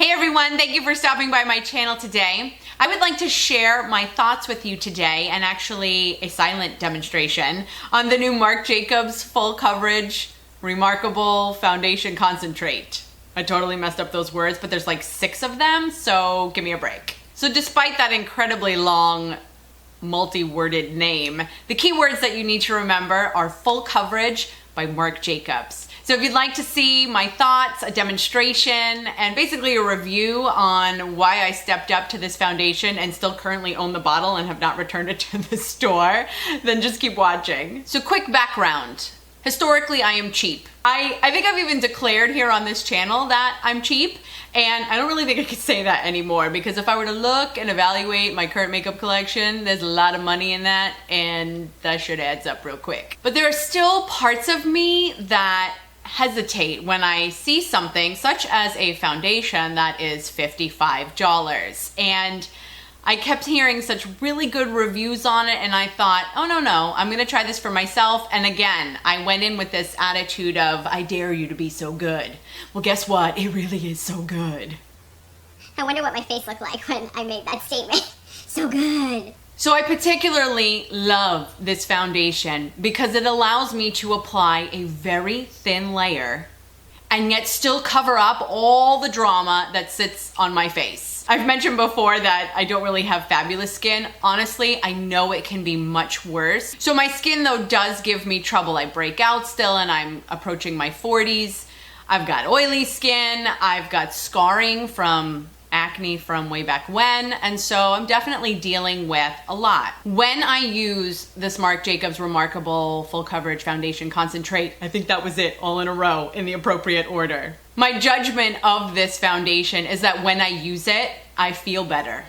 Hey everyone, thank you for stopping by my channel today. I would like to share my thoughts with you today, and actually a silent demonstration on the new Marc Jacobs Full Coverage Remarkable Foundation Concentrate. I totally messed up those words, but there's like 6 of them, so give me a break. So despite that incredibly long, multi-worded name, the key words that you need to remember are Full Coverage by Marc Jacobs. So if you'd like to see my thoughts, a demonstration, and basically a review on why I stepped up to this foundation and still currently own the bottle and have not returned it to the store, then just keep watching. So quick background. Historically, I am cheap. I think I've even declared here on this channel that I'm cheap, and I don't really think I could say that anymore, because if I were to look and evaluate my current makeup collection, there's a lot of money in that, and that shit adds up real quick. But there are still parts of me that hesitate when I see something such as a foundation that is $55. And I kept hearing such really good reviews on it, and I thought, oh no, I'm gonna try this for myself. And again, I went in with this attitude of, I dare you to be so good. Well, guess what? It really is so good. I wonder what my face looked like when I made that statement. So good. So I particularly love this foundation because it allows me to apply a very thin layer and yet still cover up all the drama that sits on my face. I've mentioned before that I don't really have fabulous skin. Honestly, I know it can be much worse. So my skin though does give me trouble. I break out still, and I'm approaching my 40s. I've got oily skin. I've got scarring from acne from way back when, and so I'm definitely dealing with a lot. When I use this Marc Jacobs Remarkable Full Coverage Foundation Concentrate, I think that was it, all in a row in the appropriate order. My judgment of this foundation is that when I use it, I feel better,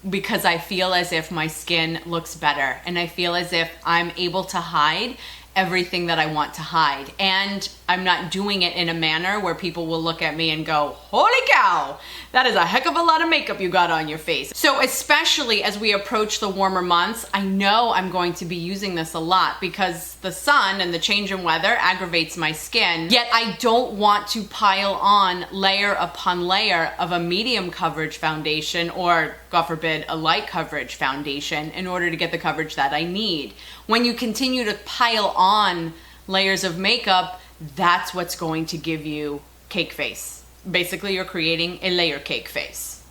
because I feel as if my skin looks better, and I feel as if I'm able to hide everything that I want to hide. And I'm not doing it in a manner where people will look at me and go, holy cow, that is a heck of a lot of makeup you got on your face. So especially as we approach the warmer months, I know I'm going to be using this a lot because the sun and the change in weather aggravates my skin. Yet I don't want to pile on layer upon layer of a medium coverage foundation, or God forbid, a light coverage foundation, in order to get the coverage that I need. When you continue to pile on layers of makeup, that's what's going to give you cake face. Basically, you're creating a layer cake face.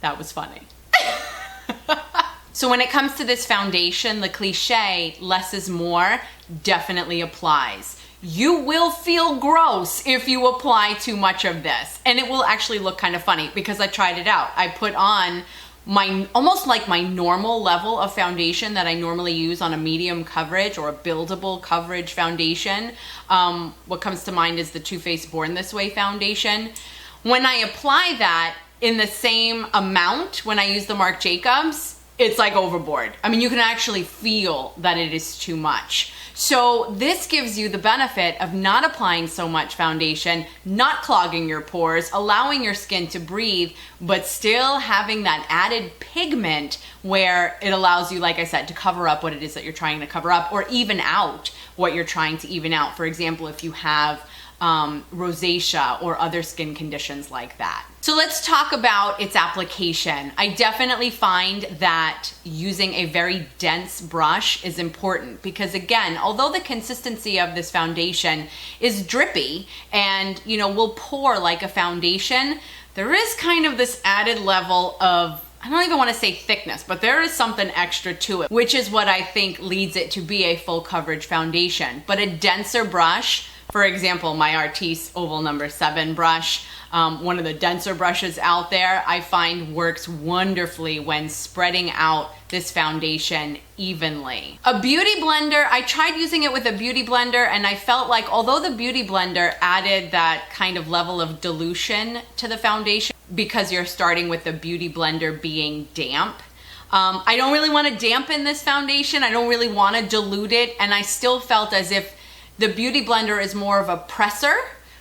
That was funny. So when it comes to this foundation, the cliche, less is more, definitely applies. You will feel gross if you apply too much of this. And it will actually look kind of funny, because I tried it out. I put on almost like my normal level of foundation that I normally use on a medium coverage or a buildable coverage foundation. What comes to mind is the Too Faced Born This Way foundation. When I apply that in the same amount, when I use the Marc Jacobs, it's like overboard. I mean, you can actually feel that it is too much. So this gives you the benefit of not applying so much foundation, not clogging your pores, allowing your skin to breathe, but still having that added pigment where it allows you, like I said, to cover up what it is that you're trying to cover up, or even out what you're trying to even out. For example, if you have rosacea or other skin conditions like that. So let's talk about its application. I definitely find that using a very dense brush is important, because again, although the consistency of this foundation is drippy and, you know, will pour like a foundation, there is kind of this added level of, I don't even want to say thickness, but there is something extra to it, which is what I think leads it to be a full coverage foundation. But a denser brush, for example, my Artis Oval number 7 brush, one of the denser brushes out there, I find works wonderfully when spreading out this foundation evenly. A beauty blender, I tried using it with a beauty blender, and I felt like although the beauty blender added that kind of level of dilution to the foundation, because you're starting with the beauty blender being damp, I don't really want to dampen this foundation. I don't really want to dilute it, and I still felt as if the beauty blender is more of a presser,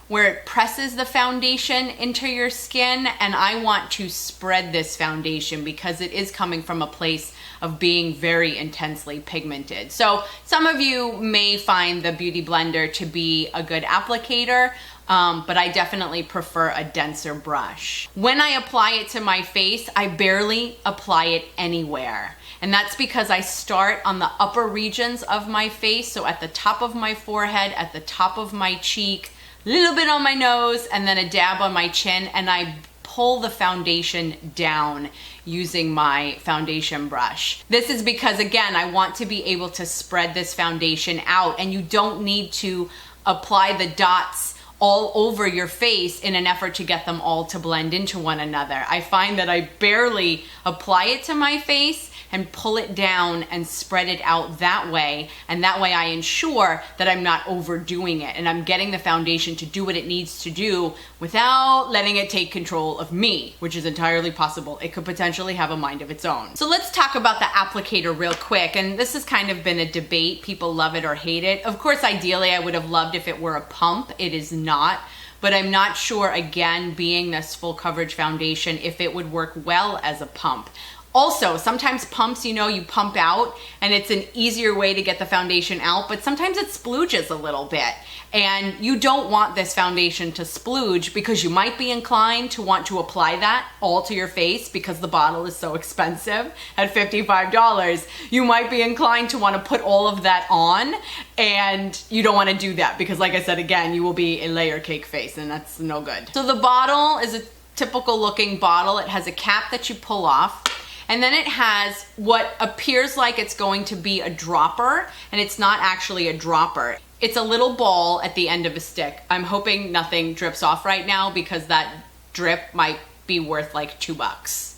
where it presses the foundation into your skin, and I want to spread this foundation because it is coming from a place of being very intensely pigmented. So some of you may find the Beauty Blender to be a good applicator. but I definitely prefer a denser brush. When I apply it to my face, I barely apply it anywhere. And that's because I start on the upper regions of my face, so at the top of my forehead, at the top of my cheek, a little bit on my nose, and then a dab on my chin, and I pull the foundation down using my foundation brush. This is because, again, I want to be able to spread this foundation out, and you don't need to apply the dots all over your face in an effort to get them all to blend into one another. I find that I barely apply it to my face and pull it down and spread it out that way. And that way I ensure that I'm not overdoing it and I'm getting the foundation to do what it needs to do without letting it take control of me, which is entirely possible. It could potentially have a mind of its own. So let's talk about the applicator real quick. And this has kind of been a debate. People love it or hate it. Of course, ideally, I would have loved if it were a pump. It is not. But I'm not sure, again, being this full coverage foundation, if it would work well as a pump. Also, sometimes pumps, you know, you pump out and it's an easier way to get the foundation out, but sometimes it splooges a little bit. And you don't want this foundation to splooge because you might be inclined to want to apply that all to your face because the bottle is so expensive at $55. You might be inclined to want to put all of that on, and you don't want to do that because, like I said, again, you will be a layer cake face and that's no good. So the bottle is a typical looking bottle. It has a cap that you pull off. And then it has what appears like it's going to be a dropper, and it's not actually a dropper. It's a little ball at the end of a stick. I'm hoping nothing drips off right now because that drip might be worth like $2.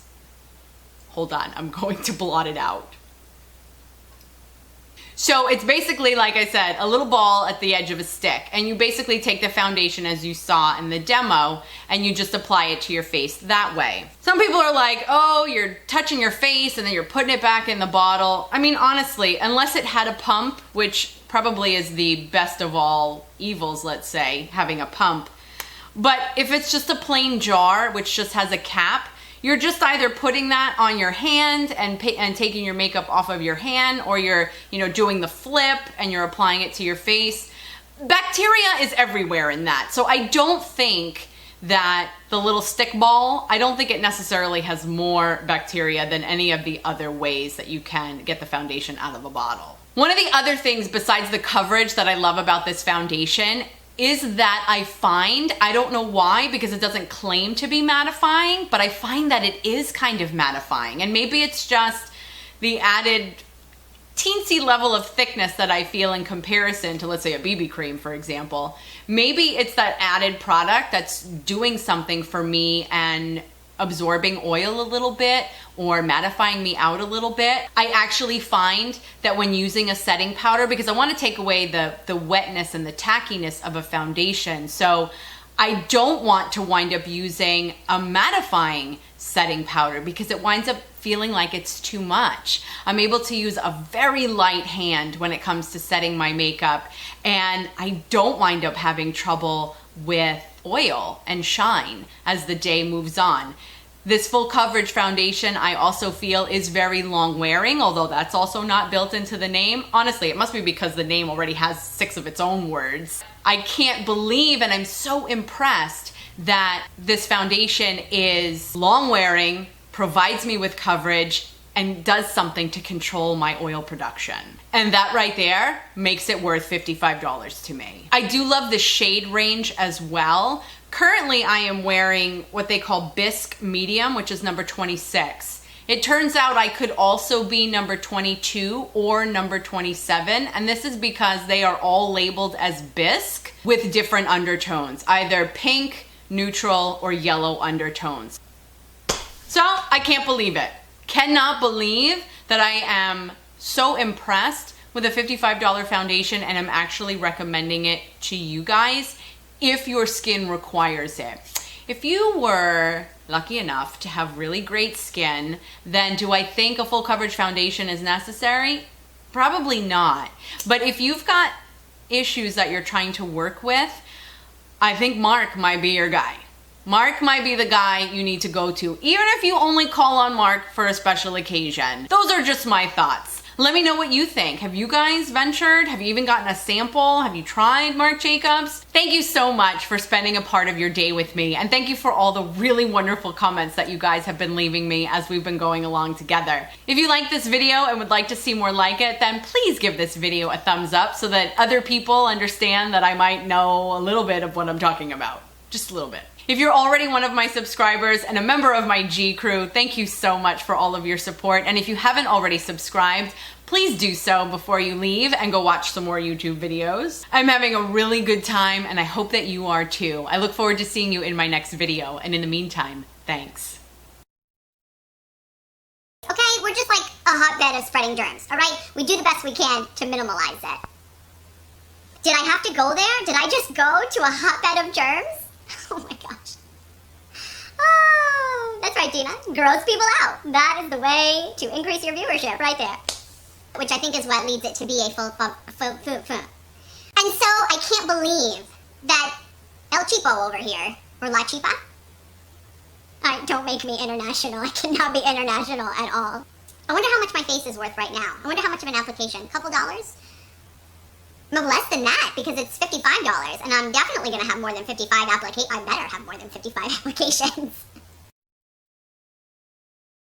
Hold on, I'm going to blot it out. So it's basically, like I said, a little ball at the edge of a stick, and you basically take the foundation as you saw in the demo and you just apply it to your face that way. Some people are like, oh, you're touching your face and then you're putting it back in the bottle. I mean, honestly, unless it had a pump, which probably is the best of all evils, let's say, having a pump. But if it's just a plain jar, which just has a cap, you're just either putting that on your hand and taking your makeup off of your hand, or you're, doing the flip and you're applying it to your face. Bacteria is everywhere in that. So I don't think that the little stick ball, I don't think it necessarily has more bacteria than any of the other ways that you can get the foundation out of a bottle. One of the other things besides the coverage that I love about this foundation is that I don't know why, because it doesn't claim to be mattifying, but I find that it is kind of mattifying. And maybe it's just the added teensy level of thickness that I feel in comparison to, let's say, a BB cream, for example. Maybe it's that added product that's doing something for me and absorbing oil a little bit or mattifying me out a little bit. I actually find that when using a setting powder, because I want to take away the wetness and the tackiness of a foundation, so I don't want to wind up using a mattifying setting powder because it winds up feeling like it's too much. I'm able to use a very light hand when it comes to setting my makeup, and I don't wind up having trouble with oil and shine as the day moves on. This full coverage foundation, I also feel, is very long wearing, although that's also not built into the name. Honestly, it must be because the name already has 6 of its own words. I can't believe, and I'm so impressed that this foundation is long wearing, provides me with coverage, and does something to control my oil production. And that right there makes it worth $55 to me. I do love the shade range as well. Currently, I am wearing what they call Bisque Medium, which is number 26. It turns out I could also be number 22 or number 27, and this is because they are all labeled as Bisque with different undertones, either pink, neutral, or yellow undertones. So I can't believe it. Cannot believe that I am so impressed with a $55 foundation, and I'm actually recommending it to you guys if your skin requires it. If you were lucky enough to have really great skin, then do I think a full coverage foundation is necessary? Probably not. But if you've got issues that you're trying to work with, I think Marc might be your guy. Marc might be the guy you need to go to, even if you only call on Marc for a special occasion. Those are just my thoughts. Let me know what you think. Have you guys ventured? Have you even gotten a sample? Have you tried Marc Jacobs? Thank you so much for spending a part of your day with me, and thank you for all the really wonderful comments that you guys have been leaving me as we've been going along together. If you like this video and would like to see more like it, then please give this video a thumbs up so that other people understand that I might know a little bit of what I'm talking about. Just a little bit. If you're already one of my subscribers and a member of my G crew, thank you so much for all of your support. And if you haven't already subscribed, please do so before you leave and go watch some more YouTube videos. I'm having a really good time and I hope that you are too. I look forward to seeing you in my next video. And in the meantime, thanks. Okay, we're just like a hotbed of spreading germs, all right? We do the best we can to minimalize it. Did I have to go there? Did I just go to a hotbed of germs? Oh my gosh. Oh, that's right, Gina. Gross people out. That is the way to increase your viewership right there. Which I think is what leads it to be a full. And so I can't believe that El Cheapo over here, or La Chipa. Don't make me international. I cannot be international at all. I wonder how much my face is worth right now. I wonder how much of an application. Couple dollars? No, less than that, because it's $55, and I'm definitely going to have more than 55 applications. I better have more than 55 applications.